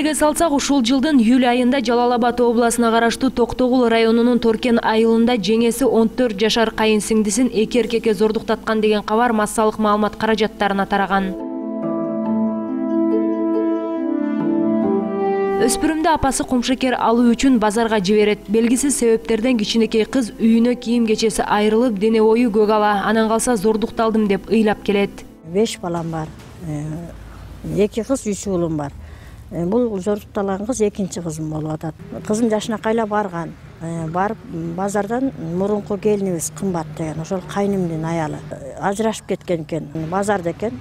Эстерге салсак, ушул жылдын июль айында Жалал Абад обласына караштуу Токтогул районунун Торкен айылында жеңеси 14 жашар кайын сиңдисин эки эркекке зордуктаткан деген кабар массалык маалымат каражаттарына тараган. Өспүрүмдү апасы кумшекер алуу үчүн базарга жиберет. Белгисиз себептерден кичинекей кыз үйүнө кийим кечеси айрылып, дене бою көк ала, анан калса зордукталдым деп ыйлап келет. 5 балам бар. 2 кыз, 3 уулум бар. Бул зордукталган кыз экинчи кызым болуп атат. Кызым жашына кайла барган. Барып базардан мурунку келинибиз кымбат деген, ошол кайнымдын аялы ажырашып кеткен экен. Базарда экен.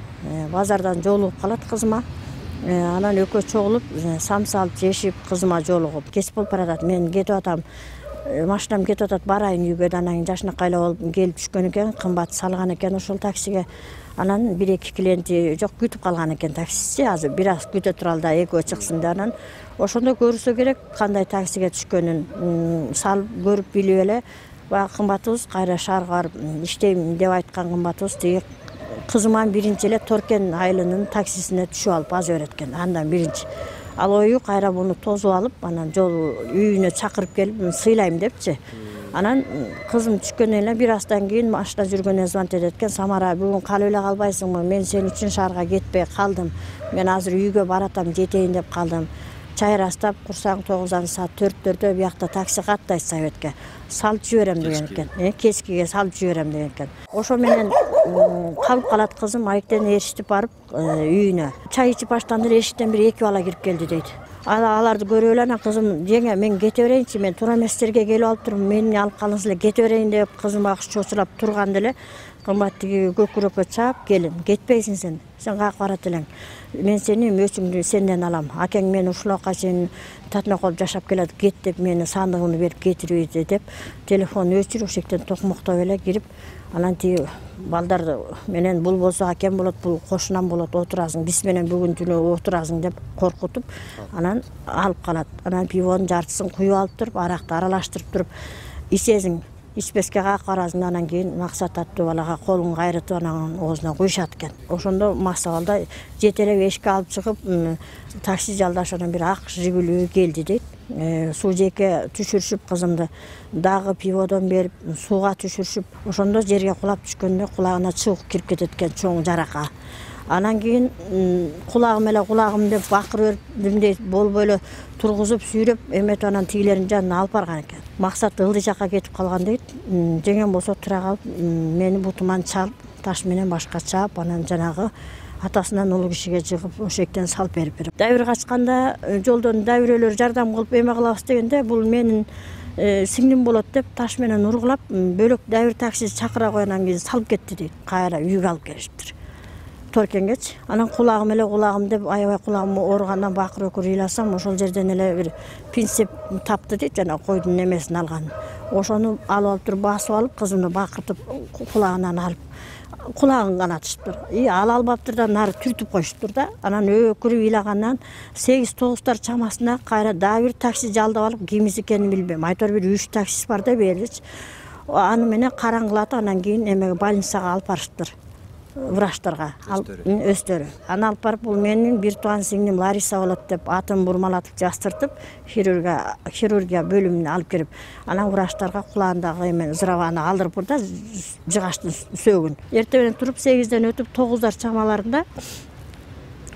Базардан жолугуп калат кызыма. Анан экөө чогулуп, самсы алып жешип кызыма жолугуп. Кеч болуп баратат. Мен кетип атам. Машинам кетип атат, барайын үйгө. Анан жашына кайла болуп келип түшкөн экен, кымбат салган экен ошол таксиге. Анан 1-2 клиенти жок күтүп калган экен таксичи. Азыр бир аз күтө туралы да экөө чыксын деп анан ошондо көрсө керек кандай таксиге түшкөнүн салып көрүп билип эле баягы кымбатыбыз кайра шаарга барып иштейм деп айткан кымбатыбыз тиги кызыман биринчи эле Торкен айылынын таксисине түшүп алып база берет экен. Андан биринчи ал ою кайра буну тосуп алып, анан жол үйүнө чакырып келип сыйлайм депчи. Анан кызым түшкөндөн эле бир аздан кийин машина жүргөндө звонок этет экен. Самара, бүгүн калып эле калбайсыңбы? Мен сен үчүн шаарга кетпей калдым. Мен азыр үйгө баратам, жетейин деп калдым. Чайрастап, курсаң 9 саат 4-төрдө биякта такси каттайт Советке. Салып жиберем деген экен. Кечкиге салып жиберем деген экен. Ошо менен калып калат кызым, айыктен эриштип барып үйүнө. Чай ичип баштанды, эшиктен бир 2 бала кирип келди дейт. Аларды көрүп эле анан кызым, жеңе мен кете берейинчи, мен туура эмес жерге келип алып турмун, мени алып калыңыз эле, кете берейин деп кызым багыш чочулап турганда эле кымбат тиги көкүрөккө чаап, келин, кетпейсиң сен каяка барат элең. Мен сени мөчүңдү сенден алам. Акең мени ушулга чейин татынаколуп жашап келет, кет деп мени сандыгымды берип кетирип деп телефон өчүрүп ошектен токмоктоп эле кирип, анан тиги балдар менен бул болсо акем болот, бул кошунам болот, отурасың, биз менен бүгүн түнү отурасың деп коркутуп, анан алып калат. Анан пивонун жартысын куюп алып туруп, аракты аралаштырып туруп, ичесиң, ичпеске каяка барасың, анан кийин максат аттуу балага колун кайрытып анан оозуна куйшат экен. Ошондо максабалда жетелеп эшикке алып чыгып, такси жалдаш анан бир ак Жигули келди дейт. Суу жээкке түшүрүшүп кызымды дагы пиводон берип, сууга түшүрүшүп, ошондо жерге кулап түшкөндө кулагына чыбык кирип кетет экен, чоң жарака. Анан кийин кулагым эле кулагым деп бакырып бердим дейт, болбой эле тургузуп сүйрөп эметип анан тигилердин жанына алып барган экен. Максат ылдый жакка кетип калган дейт. Жеңем болсо тура калып, мени бутуман чалып, таш менен башка чаап, анан жанагы атасынан улуу кишиге жыгып, ошектен салып берип. Дайыр качканда жолдон дайырөлөр жардам кылып эме кылабыз дегенде, бул менин сиңдим болот деп таш менен ургулап, бөлөк дайыр такси чакыра койгондон кийин салып кетти дейт. Кайра үйгө алып келиптир. Торкенгечи. Анан кулагым эле кулагым деп аябай кулагым ооругандан бакыр өкүр ыйласам, ошол жерден эле бир принцип тапты дейт, жана койдун немесин алган. Ошону алып туруп басып алып, кызымды бакыртып кулагынан алып, кулагын канатышыптыр. Ал албаптыр да нары түртүп коюшуптур да. Анан өкүрүп ыйлагандан 8-9 чамасында кайра дагы бир такси жалдап алып, кимиз экенин билбейм. Айтор бир 3 таксист бар да бердичи. Аны менен караңгылатып, анан кийин эмеге больницага алып барыштыр. Врачтарга өстөрү. Аны алып барып, бул менин бир тууган сиңдим Лариса болот деп атын бурмалатып жастыртып, хирургия бөлүмүнө алып кирип, анан врачтарга кулагындагы эме зыраваны алдырып да жыгаштын сөөгүн. Эртең менен туруп 8ден өтүп 9 чамаларында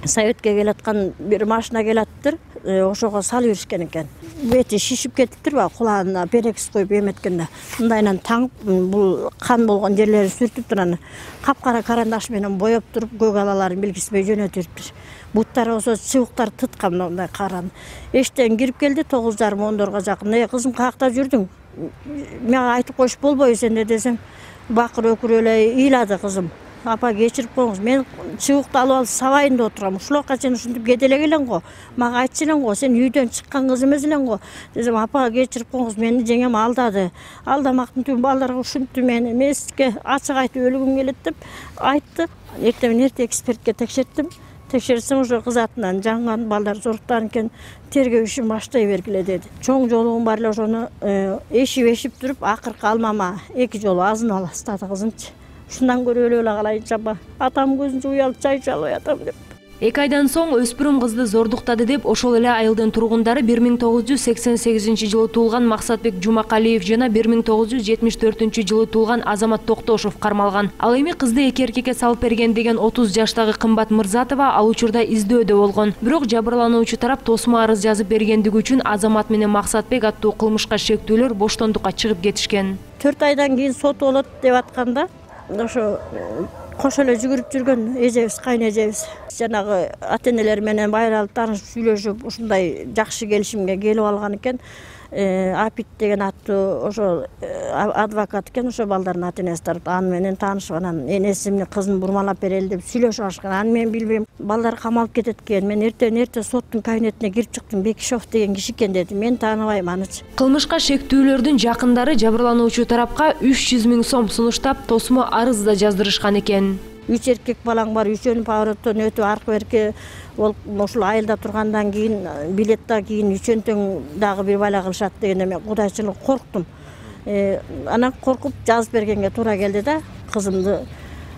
Советке келаткан бир машина келаттыр, ошого салып беришкен экен. Бети шишип кетиптир, кулагына перекис коюп эметкенде. Мындайынан таңып, бул кан болгон жерлерин сүртүп анан капкара карандаш менен боеп туруп, көк алаларын билгизбей жөнөтүптүр. Буттары болсо чыбыктар тыткан мындай каран. Эштен кирип келди 9:30-10 жакын. Кызым каякта жүрдүң? Мага айтып коюш болбойбу сенде десем, бакыр өкүрүп эле ыйлады кызым. Апа кечирип коюңуз, мен чыбыкты алып алып сабайында отурам. Ушулга чейин ушинтип кете элек элең го. Мага айтчы элең го, сен үйдөн чыккан кыз эмес элең го. Десем, апа кечирип коюңуз, мени жеңем алдады. Алдамактын түбү балдарга ушинтти мени. Мен сизге ачык айтып өлгүм келет деп айтты. Эртең эрте экспертке текшерттим. Текшерсем уже кыз атынан жанган, балдар зоруктан экен, тергөө ишин баштай бергиле деди. Чоң жолугум бар эле ошону эшип туруп, акыркы алмама 2 жолу азын аластады кызымчы. Шундан көрүп эле калайынчы апа. Атам көзүнчө уялып чай чалып атам деп. 2 айдан соң өспүрүм кызды зордуктады деп ошол эле айылдын тургундары 1988 жылы туулган Максатбек Жумакалиев жана 1974 жылы туулган Азамат Токтошов кармалган. Ал эми кызды эки эркекке салып берген деген 30 жаштагы Кымбат Мырзатова ал учурда издөөдө болгон. Бирок жабырлануучу тарап тосмо арыз жазып бергендиги үчүн Азамат менен Максатбек аттуу кылмышка шектүүлөр боштондукка чыгып кетишкен. 4 айдан кийин сот болот деп атканда ошо кош эле жүгүрүп жүргөн эжебиз, кайын эжебиз жанагы ата-энелер менен байралып таанышып сүйлөшүп ушундай жакшы келишимге келип алган экен. Апит деген аттуу ошо адвокат экен, ошо балдардын ата-энеси тарап аны менен таанышып, анан энеси эмне кызын бурмалап берели деп сүйлөшүп алышкан. Аны мен билбейм. Балдар камалып кетет экен. Мен эртең соттун кабинетине кирип чыктым. Бекишов деген киши экен деди. Мен тааныбайм анычы. Кылмышка шектүүлөрдүн жакындары жабырлануучу тарапка 300 000 сом сунуштап тосмо арыз да жаздырышкан экен. 3 эркек балаң бар, 3-өнү повороттон өтүп аркы берке ошол айылда тургандан кийин билеттен кийин 3-өн дагы бир бала кылышат дегенде мен кудайчылык корктум. Анан коркуп жазып бергенге туура келди да, кызымды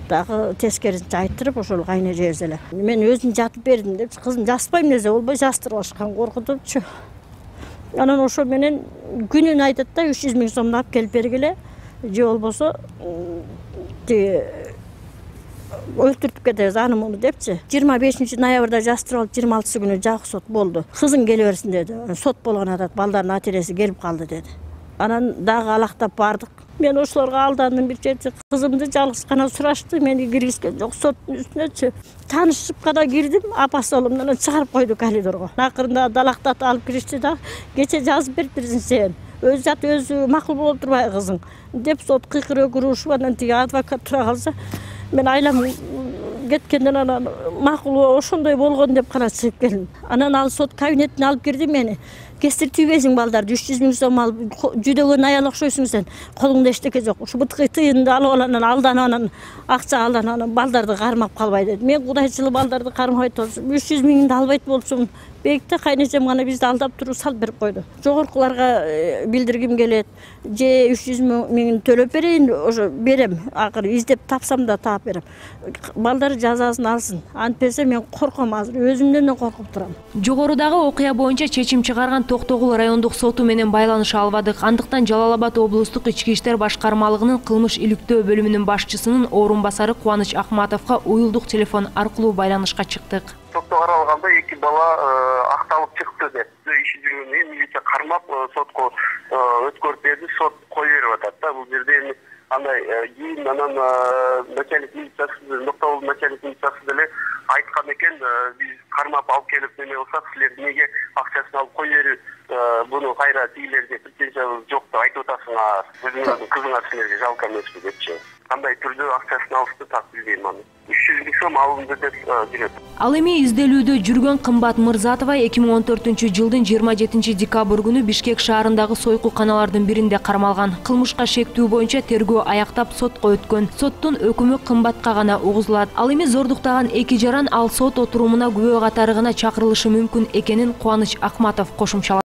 дагы тескерисинче айттырып ошол кайын эжебиз эле. Мен өзүм жатып бердим деп, кызым жазбайм десе болбой жаздырып алышкан, коркутупчу. Анан ошо менен күнүн айтат да 300 000 сомду алып келип бергиле, же болбосо өлтүртүп кетебиз аны муну депчи. 25 ноябрда жаздырып алып 26 күнү жак сот болду. Кызың келе берсин деди. Сот болгон атат, балдардын ата-энеси келип калды деди. Анан дагы алактап бардык. Мен ошолорго алдандым бир жерде. Кызымды жалгыз гана сурашты, мени киргизген жок соттун үстүнөчү. Таанышып гана кирдим, апасы оğlumdan чыгарып койду коридорго. Акырында далактатып алып киришти да, кече жазып берипсиң сен. Өз зат өзү макул болуп турбай кызың деп сот кыйкырып урушуп, анан тиги адвокат тура калса, мен айлам кеткенден анан макул ошондой болгон деп гана чыгып келдим. Анан ал сот кабинетине алып кирди мени. Кестир тийбейсиң балдарды, 300 000 сом алып жүдөгөн аял окшойсуң сен. Колуңда эчтеке жок. Ушу бытыкы тыйынды алып аланан алдан анан акча алдан балдарды кармап калбай деди. Мен кудайчылык балдарды кармабай турсум, 300 000 албайт болсум, бекте кайнежем гана бизди алдап туруп салып берип койду. Жогоркуларга билдиргим келет. Же 300 000 төлөп берейин, ошо берем. Акыры издеп тапсам да таап берем. Балдар жазасын алсын. Антпесе мен корком азыр, өзүмдөн да коркуп турам. Жогорудагы окуя боюнча чечим чыгарган Токтогул райондук соту менен байланыша албадык. Андыктан Жалал Абад облустук ички иштер башкармалыгынын кылмыш иликтөө бөлүмүнүн башчысынын орун басары Кубаныч Акматовго уюлдук телефон аркылуу байланышка чыктык. Сотто каралганда эки бала акталып чыкты деп иши жүргөндөн милиция кармап сотко өткөрүп берди, сот кое берип атат да. Бул жерде эми андай кийин анан начальник милициясы, Токтогул начальник милициясы деле айткан экен, биз кармап алып келип неме болсак, силер эмнеге акчасын алып кое берип, буну кайра тигилерге претензиябыз жок деп айтып атасыңар, өзүңөрдүн кызыңар силерге жалко эмеспи депчи. Кандай түрдө акчасын алышты так билбейм аны. 300 000 сом алынды деп жүрөт. Ал эми изделүүдө жүргөн Кымбат Мырзатова 2014 жылдын 27 декабрь күнү Бишкек шаарындагы сойкулканалардын биринде кармалган. Кылмышка шектүү боюнча тергөө аяктап сотко өткөн. Соттун өкүмү Кымбатка гана угузулат. Ал эми зордуктаган эки жаран ал сот отурумуна күбө катары гана чакырылышы мүмкүн экенин Кубаныч Акматов кошумчалады.